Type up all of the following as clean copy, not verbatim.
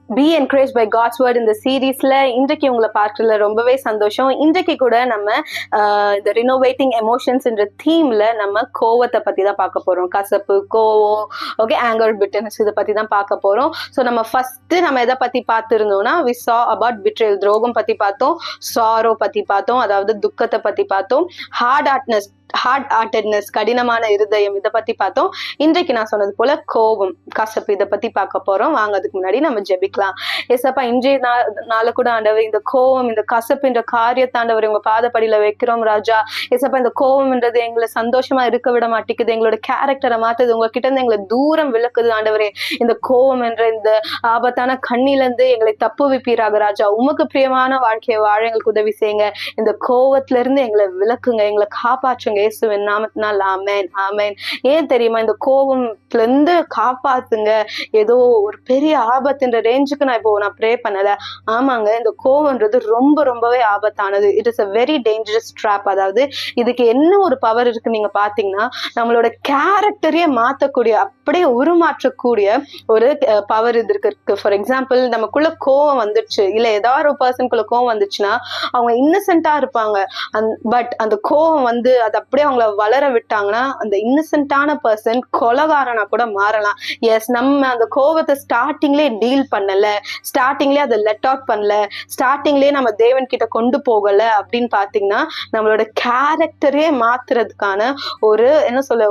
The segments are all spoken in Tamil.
B encourage by God's word இந்த சீரீஸ்ல இன்றைக்கு உங்களை பார்க்கறதுல ரொம்பவே சந்தோஷம். இன்றைக்கு கூட நம்ம இந்த ரினோவேட்டிங் எமோஷன்ஸ் என்ற தீம்ல நம்ம கோவத்தை பத்தி தான் பார்க்க போறோம். கசப்பு, கோவம், ஓகே, ஆங்கர், பிட்டர்னஸ், இதை பத்தி தான் பார்க்க போறோம். ஸோ நம்ம ஃபர்ஸ்ட் நம்ம எதை பத்தி பார்த்துருந்தோம்னா வி saw about betrayal, துரோகம் பத்தி பார்த்தோம், சாரோ பத்தி பார்த்தோம், அதாவது துக்கத்தை பத்தி பார்த்தோம், ஹார்ட் ஹார்ட்டட்னஸ், கடினமான இருதயம், இதை பத்தி பார்த்தோம். இன்றைக்கு நான் சொன்னது போல கோபம், கசப்பு, இதை பத்தி பார்க்க போறோம். வாங்க அதுக்கு முன்னாடி நம்ம ஜெபிக்கலாம். ஏசப்பா, இன்றைய நாள கூட ஆண்டவர் இந்த கோபம், இந்த கசப்பு என்ற காரியத்தாண்டவர் உங்க பாதப்படியில வைக்கிறோம் ராஜா. ஏசப்பா, இந்த கோபம்ன்றது எங்களை சந்தோஷமா இருக்க விட மாட்டேங்குது, எங்களோட கேரக்டரை மாத்துது, உங்ககிட்ட இருந்து எங்களை தூரம் விளக்குது ஆண்டவரே. இந்த கோபம் என்ற இந்த ஆபத்தான கண்ணில இருந்து எங்களை தப்புவிப்பீராக ராஜா. உமக்கு பிரியமான வாழ்க்கையை வாழ எங்களுக்கு உதவி செய்யுங்க. இந்த கோபத்துல இருந்து எங்களை விளக்குங்க, எங்களை காப்பாற்றுங்க இயேசுவின் நாமத்தினால். ஆமென், ஆமென். ஏன் தெரியுமா, இந்த கோபத்துல இருந்து காப்பாத்துங்க, ஏதோ ஒரு பெரிய ஆபத்துன்ற ரேஞ்சுக்கு நான் ப்ரே பண்ணல. ஆமாங்க, இந்த கோபம்ன்றது ரொம்பவே ஆபத்தானது. It is a very dangerous trap. அதாவது இதுக்கு என்ன ஒரு பவர் இருக்கு நீங்க பாத்தீங்கன்னா, நம்மளோட கேரக்டரையே மாத்தக்கூடிய, அப்படியே உருமாற்றக்கூடிய ஒரு பவர் இது இருக்கு. ஃபார் எக்ஸாம்பிள், நமக்குள்ள கோவம் வந்துருச்சு, இல்ல ஏதாவது ஒரு பர்சனுக்குள்ள கோவம் வந்துச்சுன்னா அவங்க இன்னசென்ட்டா இருப்பாங்க. பட் அந்த கோவம் வந்து அதை அப்படியே அவங்கள வளர விட்டாங்கன்னா அந்த இன்னசென்ட்டான பர்சன் கொலகாரனா கூட மாறலாம். எஸ், நம்ம அந்த கோவத்தை ஸ்டார்டிங்லேயே டீல் பண்ணல, ஸ்டார்டிங்லேயே அதை லெட் அவுட் பண்ணல, ஸ்டார்டிங்லேயே நம்ம தேவன் கிட்ட கொண்டு போகல அப்படின்னு பாத்தீங்கன்னா நம்மளோட கேரக்டரே மாத்துறதுக்கான ஒரு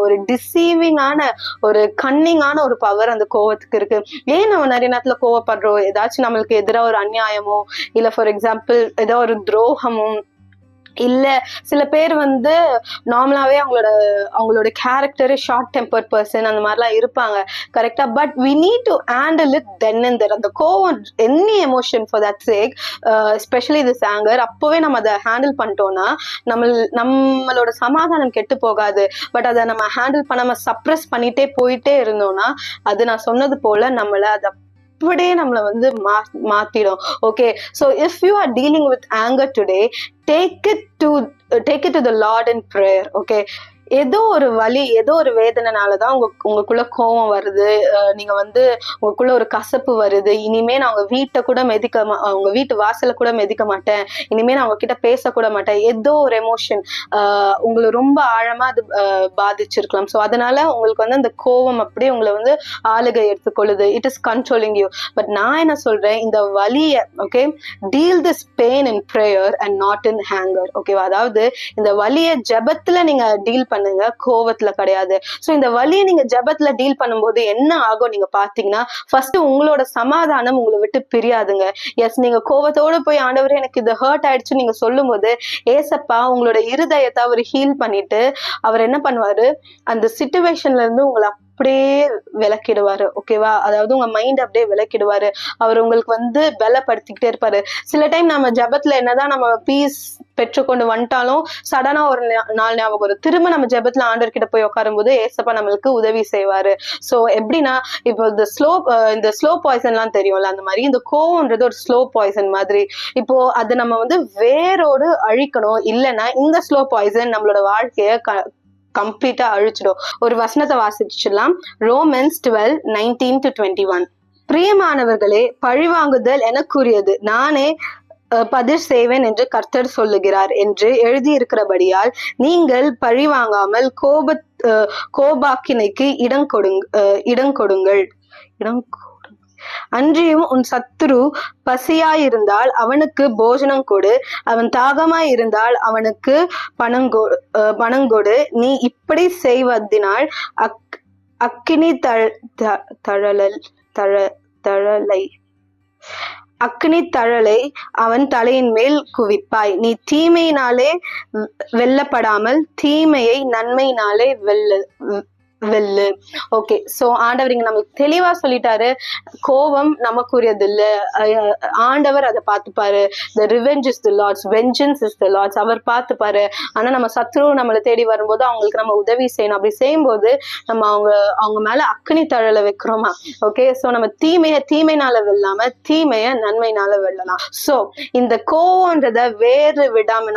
ஒரு டிசீவிங்கான, ஒரு கன்னிங்கான ஒரு பவர் அந்த கோவத்துக்கு இருக்கு. ஏன் நம்ம நிறைய நேரத்துல கோவப்படுறோம்? ஏதாச்சும் நம்மளுக்கு எதிராக ஒரு அநியாயமோ, இல்ல ஃபார் எக்ஸாம்பிள் ஏதோ ஒரு துரோகமும், இல்ல சில பேர் வந்து நார்மலாவே அவங்களோட கேரக்டரு ஷார்ட் டெம்பர் பர்சன் அந்த மாதிரிலாம் இருப்பாங்க, கரெக்டா? But we need to handle it then and there. அந்த கோவம், any emotion for that sake, especially this anger, அப்பவே நம்ம அதை ஹேண்டில் பண்ணிட்டோம்னா நம்மளோட சமாதானம் கெட்டு போகாது. பட் அதை நம்ம ஹேண்டில் பண்ணாம சப்ரஸ் பண்ணிட்டே போயிட்டே இருந்தோம்னா அது நான் சொன்னது போல நம்மளை அதை அப்படியே நம்மளை வந்து மாத்திடும். Okay, so if you are dealing with anger today, take it to the Lord in prayer. Okay, ஏதோ ஒரு வலி, ஏதோ ஒரு வேதனைனாலதான் உங்களுக்குள்ள கோபம் வருது, நீங்க வந்து உங்களுக்குள்ள ஒரு கசப்பு வருது. இனிமே நான் உங்க வீட்டை கூட உங்க வீட்டு வாசல கூட மிதிக்க மாட்டேன், இனிமே நான் உங்க கிட்ட பேசக்கூட மாட்டேன். ஏதோ ஒரு எமோஷன் உங்களை ரொம்ப ஆழமா அது பாதிச்சிருக்கலாம். ஸோ அதனால உங்களுக்கு வந்து அந்த கோபம் அப்படியே உங்களை வந்து ஆளுகை எடுத்துக்கொள்ளுது. It is controlling you. But நான் என்ன சொல்றேன், இந்த வலியை, okay, deal this pain in prayer and not in anger. ஓகேவா? அதாவது இந்த வலியை ஜெபத்துல நீங்க டீல் பண்ணுங்க, கோவத்துல கிடையாது. சோ இந்த வலியை நீங்க ஜெபத்துல டீல் பண்ணும்போது என்ன ஆகும் நீங்க பாத்தீங்கன்னா, ஃபர்ஸ்ட் உங்களோட சமாதானம் உங்களை விட்டு பிரியாதுங்க. எஸ், நீங்க கோவத்தோட போய் ஆண்டவரே எனக்கு இது ஹர்ட் ஆயிடுச்சு நீங்க சொல்லும் போது ஏசப்பா உங்களோட இருதயத்தை அவர் ஹீல் பண்ணிட்டு அவர் என்ன பண்ணுவாரு, அந்த சிச்சுவேஷன்ல இருந்து உங்களை அப்படியே விளக்கிடுவாரு. ஓகேவா? அதாவது உங்க மைண்ட் அப்படியே விளக்கிடுவாரு. அவர் உங்களுக்கு வந்து பலப்படுத்திக்கிட்டே இருப்பாரு. சில டைம் நம்ம ஜெபத்துல என்னதான் நம்ம பீஸ் பெற்றுக்கொண்டு வந்துட்டாலும் சடனா ஒரு நாள் ஞாபகம் வரும். திரும்ப நம்ம ஜெபத்துல ஆண்டவர் கிட்ட போய் உட்காரும் போது ஏசப்பா நம்மளுக்கு உதவி செய்வாரு. சோ எப்படின்னா, இப்போ இந்த ஸ்லோ பாய்சன் எல்லாம் தெரியும்ல, அந்த மாதிரி இந்த கோவம்ன்றது ஒரு ஸ்லோ பாய்சன் மாதிரி. இப்போ அது நம்ம வந்து வேரோடு அழிக்கணும், இல்லைன்னா இந்த ஸ்லோ பாய்சன் நம்மளோட வாழ்க்கைய கம்ப்ளீட்டா அழிச்சிடும். ஒரு வசனத்தை வாசிச்சிடலாம். ரோமன்ஸ் 12:19-21. பிரியமானவர்களே, பழிவாங்குதல் எனக்குரியது, நானே பதில் செய்வேன் என்று கர்த்தர் சொல்லுகிறார் என்று எழுதியிருக்கிறபடியால் நீங்கள் பழிவாங்காமல் கோபாக்கினைக்கு இடம் கொடுங்கள். அன்றியும் உன் சத்துரு பசியாயிருந்தால் அவனுக்கு போஜனம் கொடு, அவன் தாகமாயிருந்தால் அவனுக்கு பணம் கொடு. நீ இப்படி செய்வதினால் அக்கினி தழலை அவன் தலையின் மேல் குவிப்பாய். நீ தீமையினாலே வெல்லப்படாமல் தீமையை நன்மையினாலே வெல்லு. ஓகே, சோ ஆண்டவர் இங்க நமக்கு தெளிவா சொல்லிட்டாரு, கோபம் நமக்குரியது இல்ல, ஆண்டவர் அதை பார்த்துப்பாரு. The revenge is the Lord's, vengeance is the Lord's. அவர் பார்த்துப்பாரு. ஆனா நம்ம சத்ரு நம்மளை தேடி வரும்போது அவங்களுக்கு நம்ம உதவி செய்யணும். அப்படி செய்யும்போது நம்ம அவங்க மேல அக்னி தழலை வைக்கிறோமா? ஓகே, சோ நம்ம தீமைனால வெல்லாம தீமைய நன்மையினால வெல்லலாம். சோ இந்த கோவன்றத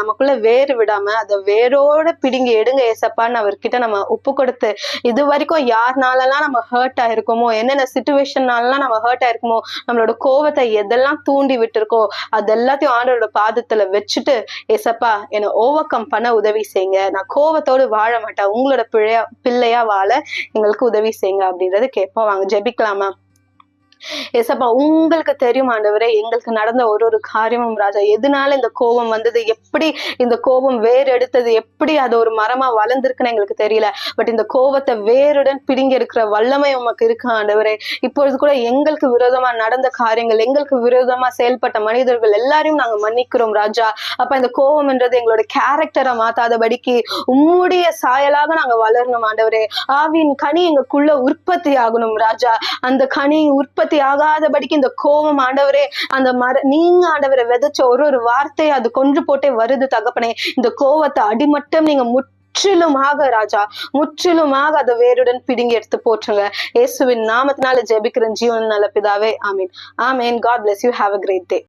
நமக்குள்ள வேறு விடாம அதை வேரோட பிடுங்கி எடுங்க ஏசப்பான்னு அவர்கிட்ட நம்ம ஒப்பு கொடுத்து, இது இது வரைக்கும் யாருனாலலாம் நம்ம ஹர்ட் ஆயிருக்கோமோ, என்னென்ன சிச்சுவேஷன்னாலாம் நம்ம ஹர்ட் ஆயிருக்குமோ, நம்மளோட கோவத்தை எதெல்லாம் தூண்டி விட்டுருக்கோ அது எல்லாத்தையும் ஆண்டவரோட பாதத்துல வச்சுட்டு, ஏசப்பா என்னை ஓவர் கம் பண்ண உதவி செய்யுங்க, நான் கோவத்தோடு வாழ மாட்டேன், உங்களோட பிள்ளையா வாழ எங்களுக்கு உதவி செய்யுங்க அப்படின்றத கேட்போம். வாங்க ஜெபிக்கலாமா? ஏசப்பா, உங்களுக்கு தெரியும் ஆண்டவரே எங்களுக்கு நடந்த ஒரு ஒரு காரியமும் ராஜா. எதனால இந்த கோபம் வந்தது, எப்படி இந்த கோபம் வேர் எடுத்தது, எப்படி அது ஒரு மரமா வளர்ந்துருக்குன்னு எங்களுக்கு தெரியல. பட் இந்த கோபத்தை வேருடன் பிடுங்கி எடுக்கிற வல்லமை உமக்கு இருக்கு ஆண்டவரே. இப்பொழுது கூட எங்களுக்கு விரோதமா நடந்த காரியங்கள், எங்களுக்கு விரோதமா செயல்பட்ட மனிதர்கள் எல்லாரையும் நாங்க மன்னிக்கிறோம் ராஜா. அப்ப இந்த கோபம்ன்றது எங்களோட கேரக்டரை மாத்தாதபடிக்கு உம்முடைய சாயலாக நாங்க வளரணும் ஆண்டவரே. ஆவியின் கனி எங்களுக்குள்ள உற்பத்தி ஆகணும் ராஜா. அந்த கனி உற்பத்தி ஆகாதபடிக்கு இந்த கோபம் ஆண்டவரே, அந்த நீங்க ஆண்டவரை விதைச்ச ஒரு ஒரு வார்த்தையை அது கொன்று போட்டே வருது தகப்பனே. இந்த கோவத்தை அடிமட்டம் நீங்க முற்றிலுமாக ராஜா, முற்றிலுமாக அதை வேருடன் பிடுங்கி எடுத்து போற்றுங்க. இயேசுவின் நாமத்தினால ஜெபிக்கிறேன் ஜீவன் நல்ல பிதாவே, ஆமீன். ஆமீன். God bless you. Have a great day.